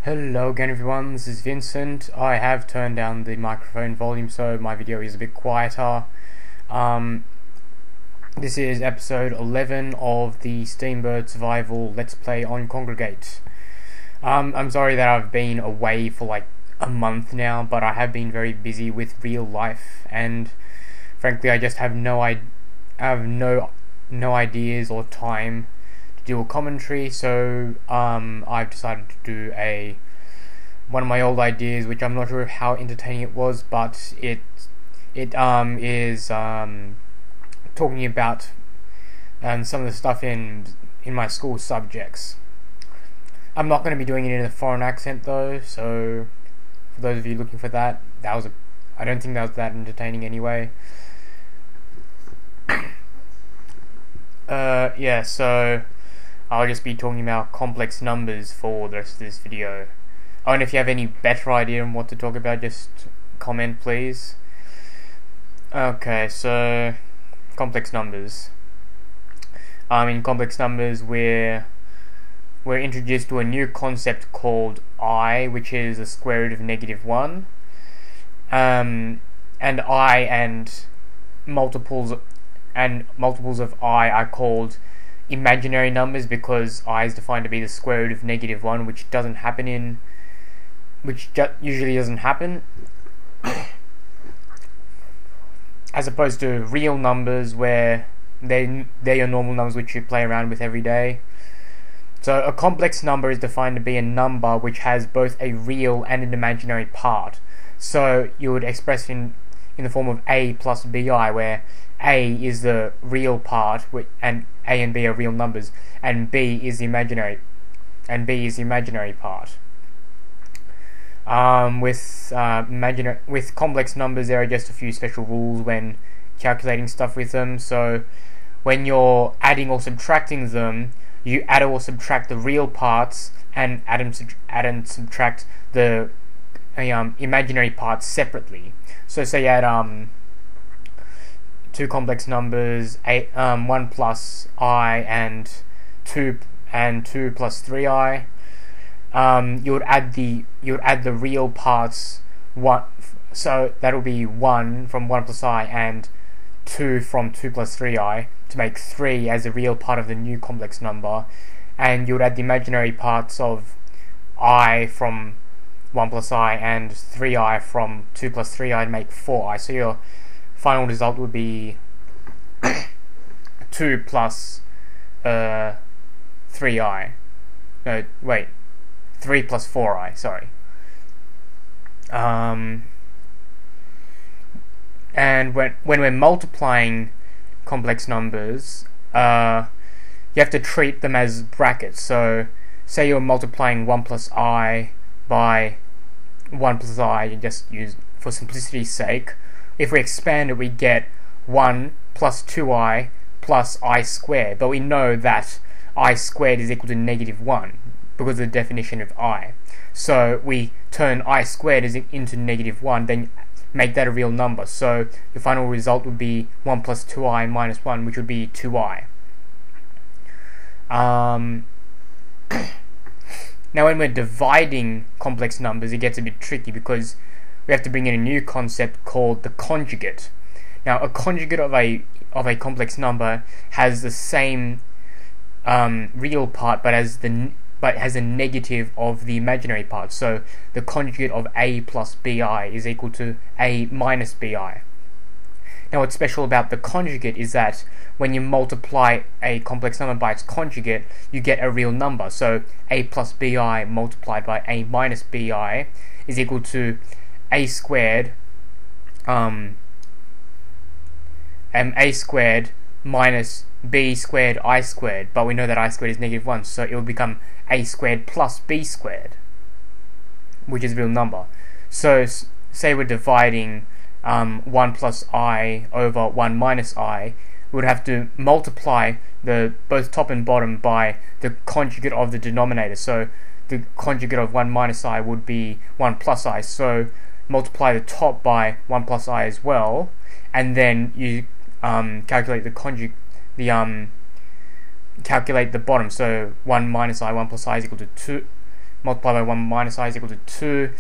Hello again everyone, this is Vincent. I have turned down the microphone volume so my video is a bit quieter. This is episode 11 of the Steambirds survival Let's Play on Kongregate. I'm sorry that I've been away for like a month now, but I have been very busy with real life and frankly I just have no ideas or time do a commentary, so I've decided to do one of my old ideas, which I'm not sure how entertaining it was, but it is talking about some of the stuff in my school subjects. I'm not going to be doing it in a foreign accent though, so for those of you looking for that, I don't think that was that entertaining anyway. Yeah, so I'll just be talking about complex numbers for the rest of this video. And if you have any better idea on what to talk about, just comment please. Okay, so complex numbers. In complex numbers we're introduced to a new concept called I, which is the square root of -1. And I and multiples of I are called imaginary numbers because I is defined to be the square root of -1, which usually doesn't happen, as opposed to real numbers where they're your normal numbers which you play around with every day. So a complex number is defined to be a number which has both a real and an imaginary part. So you would express in the form of a plus bi, where a is the real part, and a and b are real numbers, and b is the imaginary part. With complex numbers, there are just a few special rules when calculating stuff with them. So when you're adding or subtracting them, you add or subtract the real parts and add and subtract the imaginary parts separately. So say you add two complex numbers, 1 plus I and 2 plus 3i. You would add the real parts, so that'll be 1 from 1 plus I and 2 from 2 plus 3i to make 3 as a real part of the new complex number, and you would add the imaginary parts of I from 1 plus I and 3i from 2 plus 3i to make 4i. So your final result would be 2 plus 3i. No, wait. 3 plus 4i, sorry. And when we're multiplying complex numbers, you have to treat them as brackets. So say you're multiplying 1 plus I by 1 plus I, you just use for simplicity's sake. If we expand it, we get 1 plus 2i plus I squared, but we know that I squared is equal to -1 because of the definition of I. So we turn I squared into -1, then make that a real number. So the final result would be 1 plus 2i minus 1, which would be 2i. Now when we're dividing complex numbers, it gets a bit tricky because we have to bring in a new concept called the conjugate. Now a conjugate of a complex number has the same real part, but has a negative of the imaginary part. So the conjugate of a plus bi is equal to a minus bi. Now what's special about the conjugate is that when you multiply a complex number by its conjugate, you get a real number. So a plus bi multiplied by a minus bi is equal to a squared a squared minus b squared I squared, but we know that I squared is -1, so it will become a squared plus b squared, which is a real number. So say we're dividing 1 plus I over 1 minus I, we would have to multiply both top and bottom by the conjugate of the denominator. So the conjugate of 1 minus I would be 1 plus I, so multiply the top by 1 plus I as well, and then you calculate the calculate the bottom. So 1 minus I, 1 plus I is equal to multiplied by 1 minus I is equal to 2,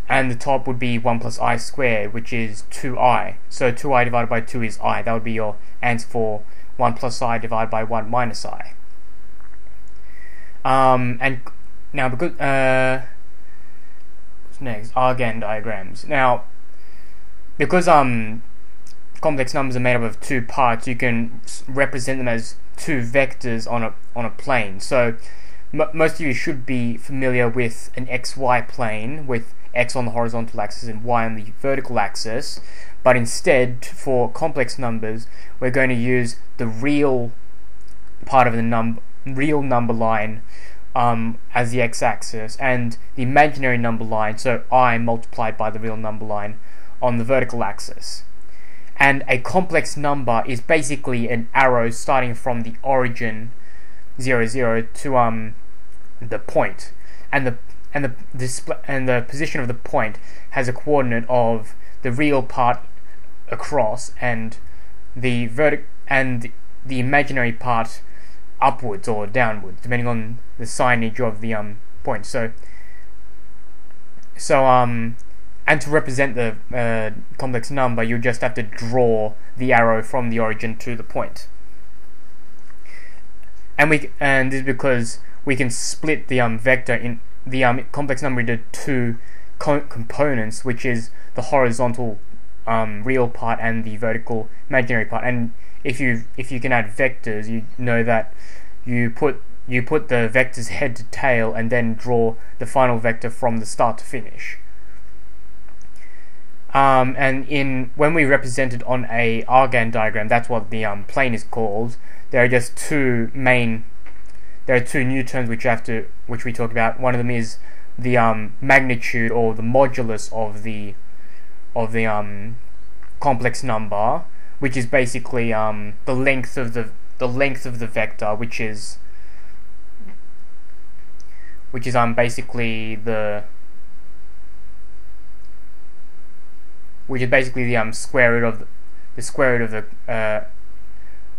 and the top would be 1 plus I squared, which is 2I. So 2I divided by 2 is I. That would be your answer for 1 plus I divided by 1 minus I. And now because what's next? Argand diagrams. Now, because complex numbers are made up of two parts, you can represent them as two vectors on a plane. So most of you should be familiar with an xy plane with x on the horizontal axis and y on the vertical axis, but instead for complex numbers we're going to use the real part of the real number line as the x-axis, and the imaginary number line, so I multiplied by the real number line, on the vertical axis. And a complex number is basically an arrow starting from the origin 0, 0 to the point, and the position of the point has a coordinate of the real part across and the imaginary part upwards or downwards, depending on the signage of the point. So and to represent the complex number, you just have to draw the arrow from the origin to the point. And this is because we can split the vector in the complex number into two components, which is the horizontal real part and the vertical imaginary part. And if you can add vectors, you know that you put the vectors head to tail and then draw the final vector from the start to finish. And when we represent it on a Argand diagram, that's what the plane is called. There are two new terms which we talk about. One of them is the magnitude or the modulus of the complex number, which is basically the length of the vector, which is basically the square root of the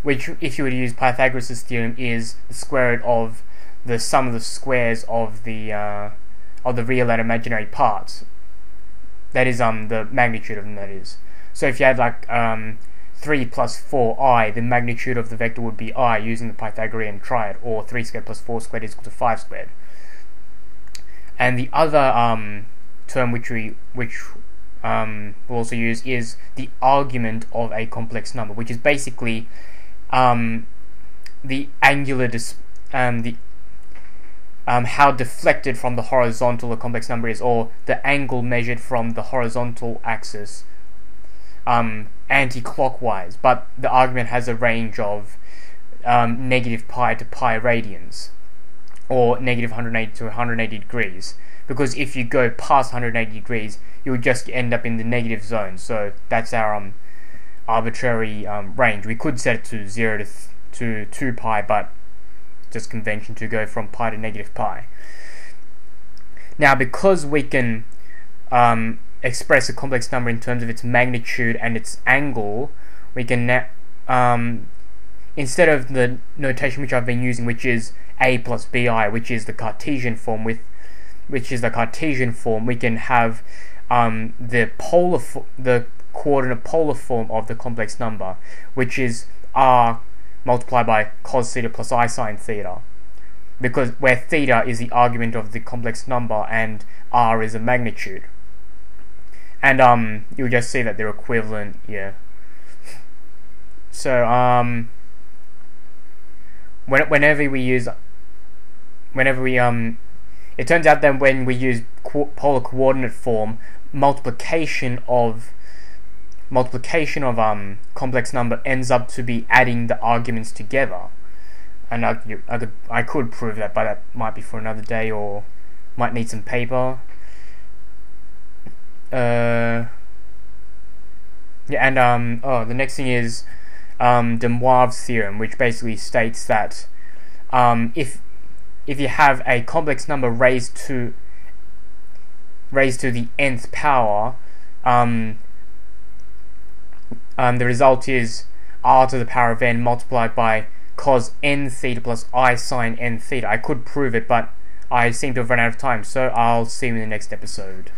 which, if you were to use Pythagoras' theorem, is the square root of the sum of the squares of the real and imaginary parts. That is the magnitude of them, that is. So if you had like 3 plus 4i, the magnitude of the vector would be I using the Pythagorean triad, or 3 squared plus 4 squared is equal to 5 squared. And the other term which we'll also use is the argument of a complex number, which is basically the angular how deflected from the horizontal a complex number is, or the angle measured from the horizontal axis anti-clockwise, but the argument has a range of negative pi to pi radians, or negative 180 to 180 degrees, because if you go past 180 degrees you would just end up in the negative zone. So that's our arbitrary range. We could set it to 0 to 2 pi, but just convention to go from pi to negative pi. Now, because we can express a complex number in terms of its magnitude and its angle, we can instead of the notation which I've been using, which is a plus bi, which is the Cartesian form, we can have the coordinate polar form of the complex number, which is r multiplied by cos theta plus I sine theta, because where theta is the argument of the complex number and r is a magnitude. And you'll just see that they're equivalent, yeah. So it turns out that when we use polar coordinate form, multiplication of complex number ends up to be adding the arguments together. And I could prove that, but that might be for another day, or might need some paper. The next thing is de Moivre's theorem, which basically states that if you have a complex number raised to the nth power, the result is r to the power of n multiplied by cos n theta plus I sine n theta. I could prove it, but I seem to have run out of time, so I'll see you in the next episode.